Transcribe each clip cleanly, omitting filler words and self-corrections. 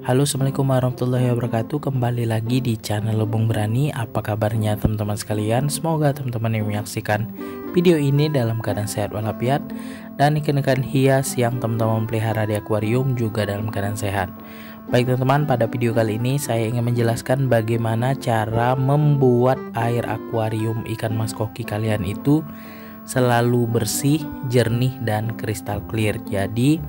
Halo, assalamualaikum warahmatullahi wabarakatuh. Kembali lagi di channel Lubung Berani. Apa kabarnya teman-teman sekalian? Semoga teman-teman yang menyaksikan video ini dalam keadaan sehat walafiat, dan ikan-ikan hias yang teman-teman pelihara di akuarium juga dalam keadaan sehat. Baik teman-teman, pada video kali ini saya ingin menjelaskan bagaimana cara membuat air akuarium ikan mas koki kalian itu selalu bersih, jernih, dan kristal clear. Jadi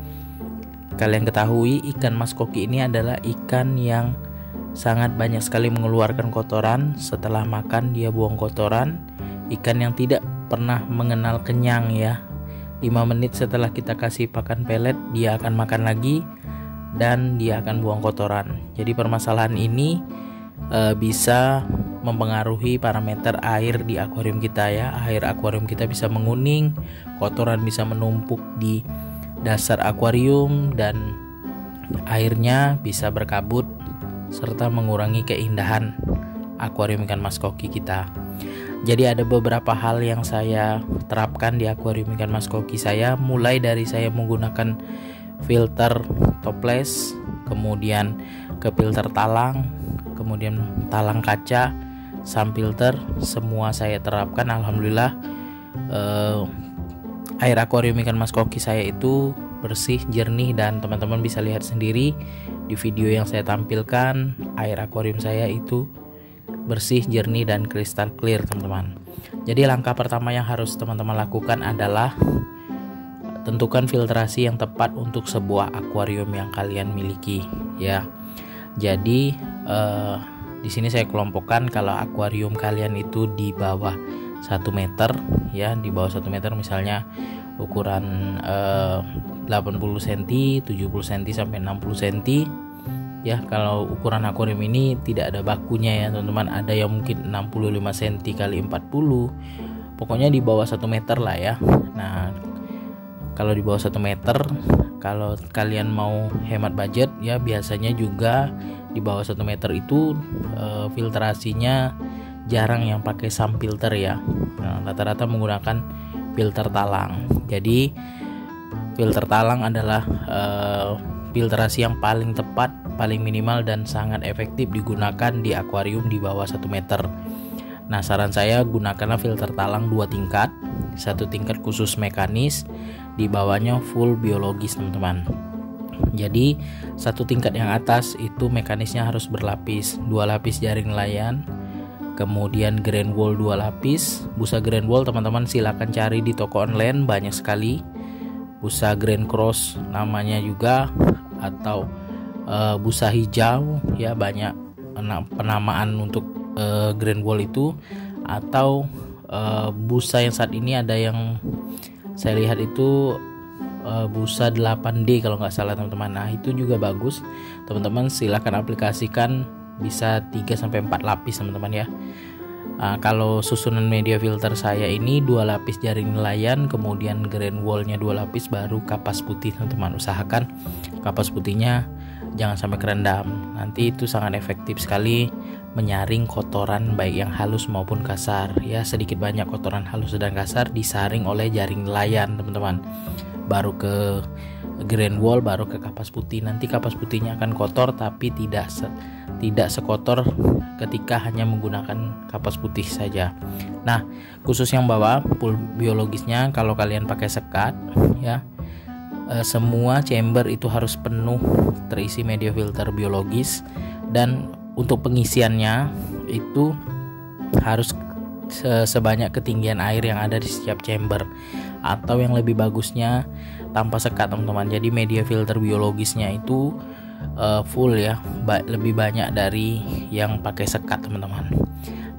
kalian ketahui ikan mas koki ini adalah ikan yang sangat banyak sekali mengeluarkan kotoran. Setelah makan dia buang kotoran. Ikan yang tidak pernah mengenal kenyang ya. 5 menit setelah kita kasih pakan pelet dia akan makan lagi dan dia akan buang kotoran. Jadi permasalahan ini bisa mempengaruhi parameter air di akuarium kita ya. Air akuarium kita bisa menguning, kotoran bisa menumpuk di dasar akuarium, dan airnya bisa berkabut serta mengurangi keindahan akuarium ikan mas koki kita. Jadi ada beberapa hal yang saya terapkan di akuarium ikan mas koki saya, mulai dari saya menggunakan filter toples, kemudian ke filter talang, kemudian talang kaca, sun filter, semua saya terapkan. Alhamdulillah air akuarium ikan mas koki saya itu bersih, jernih, dan teman-teman bisa lihat sendiri di video yang saya tampilkan. Air akuarium saya itu bersih, jernih, dan kristal clear teman-teman. Jadi langkah pertama yang harus teman-teman lakukan adalah tentukan filtrasi yang tepat untuk sebuah akuarium yang kalian miliki ya. Jadi di sini saya kelompokkan kalau akuarium kalian itu di bawah 1 meter ya, di bawah 1 meter misalnya ukuran 80 cm, 70 cm sampai 60 cm ya. Kalau ukuran akuarium ini tidak ada bakunya ya teman-teman, ada yang mungkin 65 cm kali 40, pokoknya di bawah 1 meter lah ya. Nah, kalau di bawah 1 meter, kalau kalian mau hemat budget ya, biasanya juga di bawah 1 meter itu filtrasinya jarang yang pakai sun filter ya. Nah, rata-rata menggunakan filter talang. Jadi filter talang adalah filtrasi yang paling tepat, paling minimal, dan sangat efektif digunakan di akuarium di bawah 1 meter. Nah, saran saya gunakanlah filter talang 2 tingkat. 1 tingkat khusus mekanis, di bawahnya full biologis teman-teman. Jadi 1 tingkat yang atas itu mekanisnya harus berlapis, 2 lapis jaring nelayan, kemudian grain wool 2 lapis. Busa grain wool teman-teman silakan cari di toko online, banyak sekali. Busa grain cross namanya juga, atau busa hijau ya, banyak penamaan untuk grain wool itu. Atau busa yang saat ini ada yang saya lihat itu busa 8D kalau nggak salah teman-teman. Nah, itu juga bagus teman-teman, silakan aplikasikan, bisa 3-4 lapis teman-teman ya. Kalau susunan media filter saya ini 2 lapis jaring nelayan, kemudian grain woolnya 2 lapis, baru kapas putih teman-teman. Usahakan kapas putihnya jangan sampai kerendam, nanti itu sangat efektif sekali menyaring kotoran baik yang halus maupun kasar ya. Sedikit banyak kotoran halus dan kasar disaring oleh jaring nelayan teman-teman, baru ke grain wool, baru ke kapas putih. Nanti kapas putihnya akan kotor, tapi tidak sekotor ketika hanya menggunakan kapas putih saja. Nah, khusus yang bawah full biologisnya, kalau kalian pakai sekat ya, semua chamber itu harus penuh terisi media filter biologis, dan untuk pengisiannya itu harus sebanyak ketinggian air yang ada di setiap chamber, atau yang lebih bagusnya tanpa sekat teman-teman. Jadi media filter biologisnya itu full ya, lebih banyak dari yang pakai sekat teman-teman.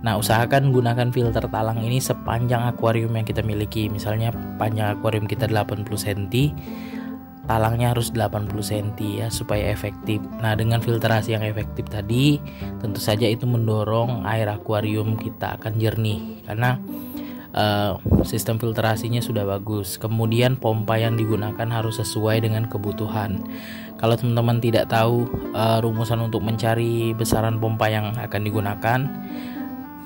Nah, usahakan gunakan filter talang ini sepanjang akuarium yang kita miliki. Misalnya panjang akuarium kita 80 cm, talangnya harus 80 cm ya, supaya efektif. Nah, dengan filtrasi yang efektif tadi, tentu saja itu mendorong air akuarium kita akan jernih karena sistem filtrasinya sudah bagus. Kemudian pompa yang digunakan harus sesuai dengan kebutuhan. Kalau teman-teman tidak tahu rumusan untuk mencari besaran pompa yang akan digunakan,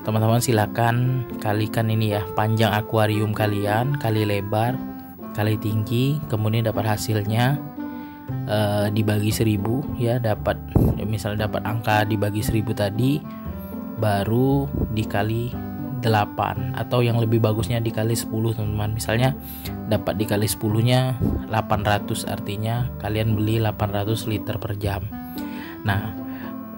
teman-teman silakan kalikan ini ya, panjang akuarium kalian kali lebar kali tinggi, kemudian dapat hasilnya dibagi 1000 ya, misalnya dapat angka dibagi 1000 tadi, baru dikali 8, atau yang lebih bagusnya dikali 10 teman-teman. Misalnya dapat dikali 10 nya 800, artinya kalian beli 800 liter per jam. Nah,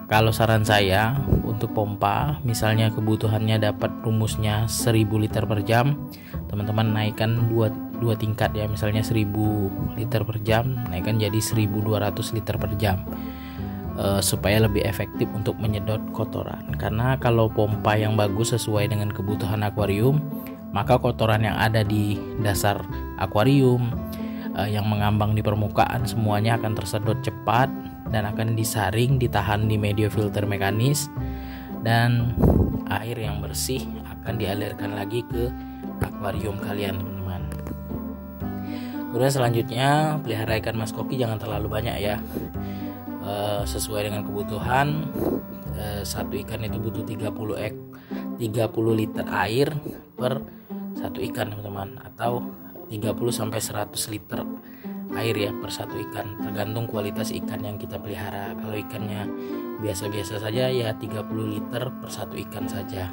kalau saran saya untuk pompa, misalnya kebutuhannya dapat rumusnya 1000 liter per jam, teman-teman naikkan dua tingkat ya, misalnya 1000 liter per jam naikkan jadi 1200 liter per jam, supaya lebih efektif untuk menyedot kotoran. Karena kalau pompa yang bagus sesuai dengan kebutuhan akuarium, maka kotoran yang ada di dasar akuarium, yang mengambang di permukaan, semuanya akan tersedot cepat dan akan disaring, ditahan di media filter mekanis, dan air yang bersih akan dialirkan lagi ke akuarium kalian teman-teman. Kemudian selanjutnya, pelihara ikan mas koki jangan terlalu banyak ya, sesuai dengan kebutuhan. Satu ikan itu butuh 30 liter air per satu ikan teman-teman, atau 30 sampai 100 liter air ya per satu ikan, tergantung kualitas ikan yang kita pelihara. Kalau ikannya biasa-biasa saja ya 30 liter per satu ikan saja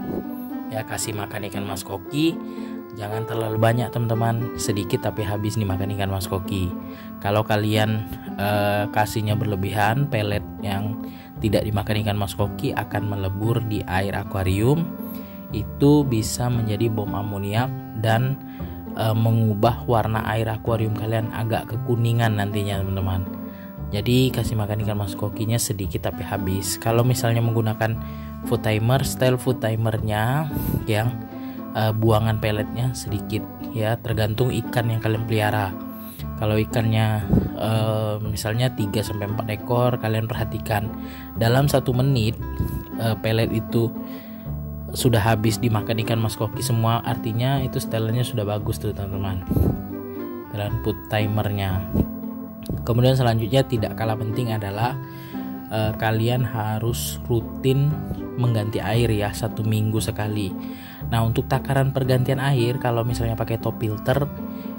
ya. Kasih makan ikan mas koki jangan terlalu banyak teman-teman, sedikit tapi habis dimakan ikan mas koki. Kalau kalian kasihnya berlebihan, pelet yang tidak dimakan ikan mas koki akan melebur di air akuarium, itu bisa menjadi bom amoniak dan mengubah warna air akuarium kalian agak kekuningan nantinya teman-teman. Jadi kasih makan ikan mas kokinya sedikit tapi habis. Kalau misalnya menggunakan food timer, style food timernya yang buangan peletnya sedikit ya, tergantung ikan yang kalian pelihara. Kalau ikannya misalnya 3-4 ekor, kalian perhatikan dalam 1 menit pelet itu sudah habis dimakan ikan mas koki semua, artinya itu stylenya sudah bagus tuh teman-teman, dalam food timernya. Kemudian selanjutnya tidak kalah penting adalah kalian harus rutin mengganti air ya, 1 minggu sekali. Nah, untuk takaran pergantian air, kalau misalnya pakai top filter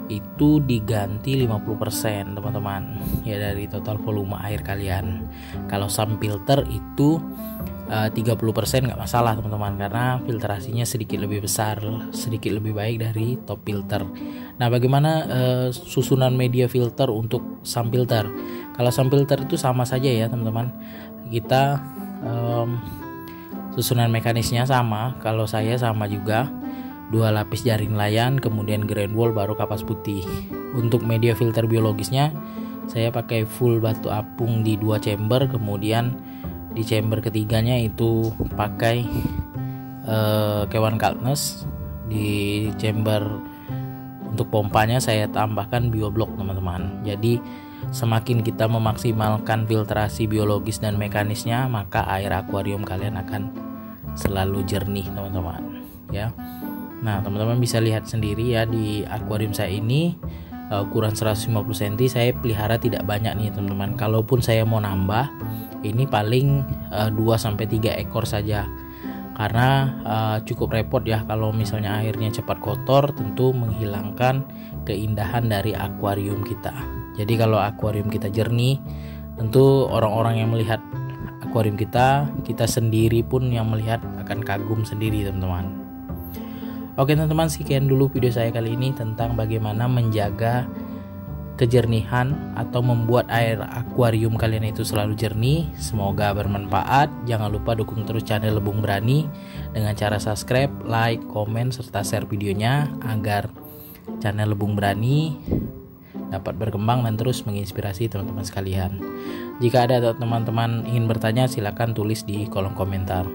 itu diganti 50% teman-teman ya dari total volume air kalian. Kalau sump filter itu 30% nggak masalah teman-teman, karena filtrasinya sedikit lebih besar, sedikit lebih baik dari top filter. Nah, bagaimana susunan media filter untuk sump filter? Kalau sump filter itu sama saja ya teman-teman, kita susunan mekanisnya sama. Kalau saya sama juga, 2 lapis jaring layan, kemudian ground wall, baru kapas putih. Untuk media filter biologisnya saya pakai full batu apung di 2 chamber, kemudian di chamber ketiganya itu pakai kewan Kaltnesh. Di chamber untuk pompanya saya tambahkan bioblock teman-teman. Jadi semakin kita memaksimalkan filtrasi biologis dan mekanisnya, maka air akuarium kalian akan selalu jernih teman-teman ya. Nah, teman-teman bisa lihat sendiri ya, di akuarium saya ini ukuran 150 cm, saya pelihara tidak banyak nih teman-teman. Kalaupun saya mau nambah, ini paling 2-3 ekor saja, karena cukup repot ya kalau misalnya airnya cepat kotor, tentu menghilangkan keindahan dari akuarium kita. Jadi kalau akuarium kita jernih, tentu orang-orang yang melihat akuarium kita sendiri pun yang melihat akan kagum sendiri teman-teman. Oke teman-teman, sekian dulu video saya kali ini tentang bagaimana menjaga kejernihan atau membuat air akuarium kalian itu selalu jernih. Semoga bermanfaat. Jangan lupa dukung terus channel Lebung Berani dengan cara subscribe, like, komen, serta share videonya agar channel Lebung Berani dapat berkembang dan terus menginspirasi teman-teman sekalian. Jika ada teman-teman ingin bertanya, silakan tulis di kolom komentar.